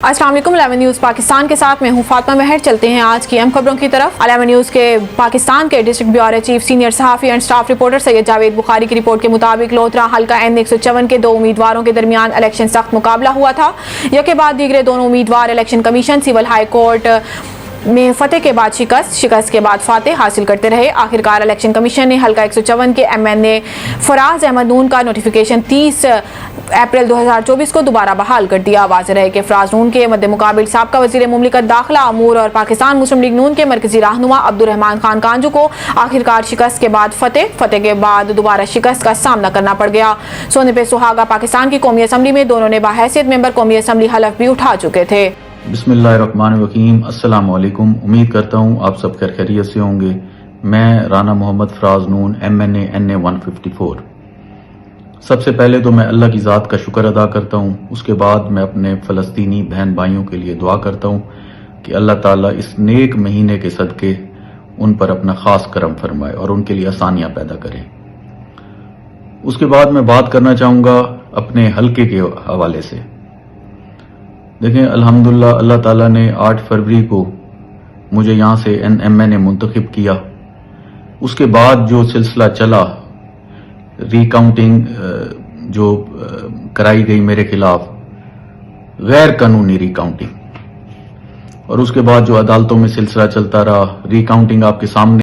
अस्सलाम वालेकुम। 11 न्यूज़ पाकिस्तान के साथ मैं हूं फातिमा महर। चलते हैं आज की अहम खबरों की तरफ। 11 न्यूज़ के पाकिस्तान के डिस्ट्रिक्ट ब्यूरो चीफ सीनियर सहाफ़ी and staff reporter Syed Javed Bukhari की रिपोर्ट के मुताबिक लोधरा हल्का N154 के 2 उम्मीदवारों के दरमियान इलेक्शन सख्त मुकाबला हुआ था। यके बाद दीगरे दोनों उम्मीदवार election commission civil high court में फतेह के बाद शिकस्त के बाद फातेह हासिल करते रहे। आखिरकार इलेक्शन कमीशन ने हल्का 154 के MNA फराज अहमद नून का नोटिफिकेशन 30 अप्रैल 2024 को दोबारा बहाल कर दिया। वाज़ेह रहे कि फराज नून के मद्दे मुकाबिल साबका वज़ीर मुमलिकत दाखिला अमूर और पाकिस्तान मुस्लिम लीग नून के मरकजी रहनुमा अब्दुर्रहमान खान कांजू को आखिरकार शिकस्त के बाद फतेह के बाद दोबारा शिकस्त का सामना करना पड़ गया। सोने पे सुहागा पाकिस्तान की कौमी असम्बली में दोनों ने बाहैसियत मेंबर कौमी असम्बली हलफ भी उठा चुके थे। बिस्मिल्लाहिर्रहमानिर्रहीम। अस्सलाम वालेकुम। उम्मीद करता हूँ आप सब खैरियत से होंगे। मैं राना मोहम्मद फराज नून MNA NA 154। सबसे पहले तो मैं अल्लाह की ज़ात का शुक्र अदा करता हूँ। उसके बाद मैं अपने फ़लस्तीनी बहन भाइयों के लिए दुआ करता हूँ कि अल्लाह ताला इस नेक महीने के सदक़े उन पर अपना ख़ास करम फरमाए और उनके लिए आसानियाँ पैदा करे। उसके बाद मैं बात करना चाहूँगा अपने हल्के के हवाले से। देखें, अल्हम्दुलिल्लाह अल्लाह ताला ने 8 फरवरी को मुझे यहाँ से MNA मुंतखब किया। उसके बाद जो सिलसिला चला, रिकाउंटिंग जो कराई गई मेरे खिलाफ, गैर कानूनी रिकाउंटिंग, और उसके बाद जो अदालतों में सिलसिला चलता रहा, रिकाउंटिंग आपके सामने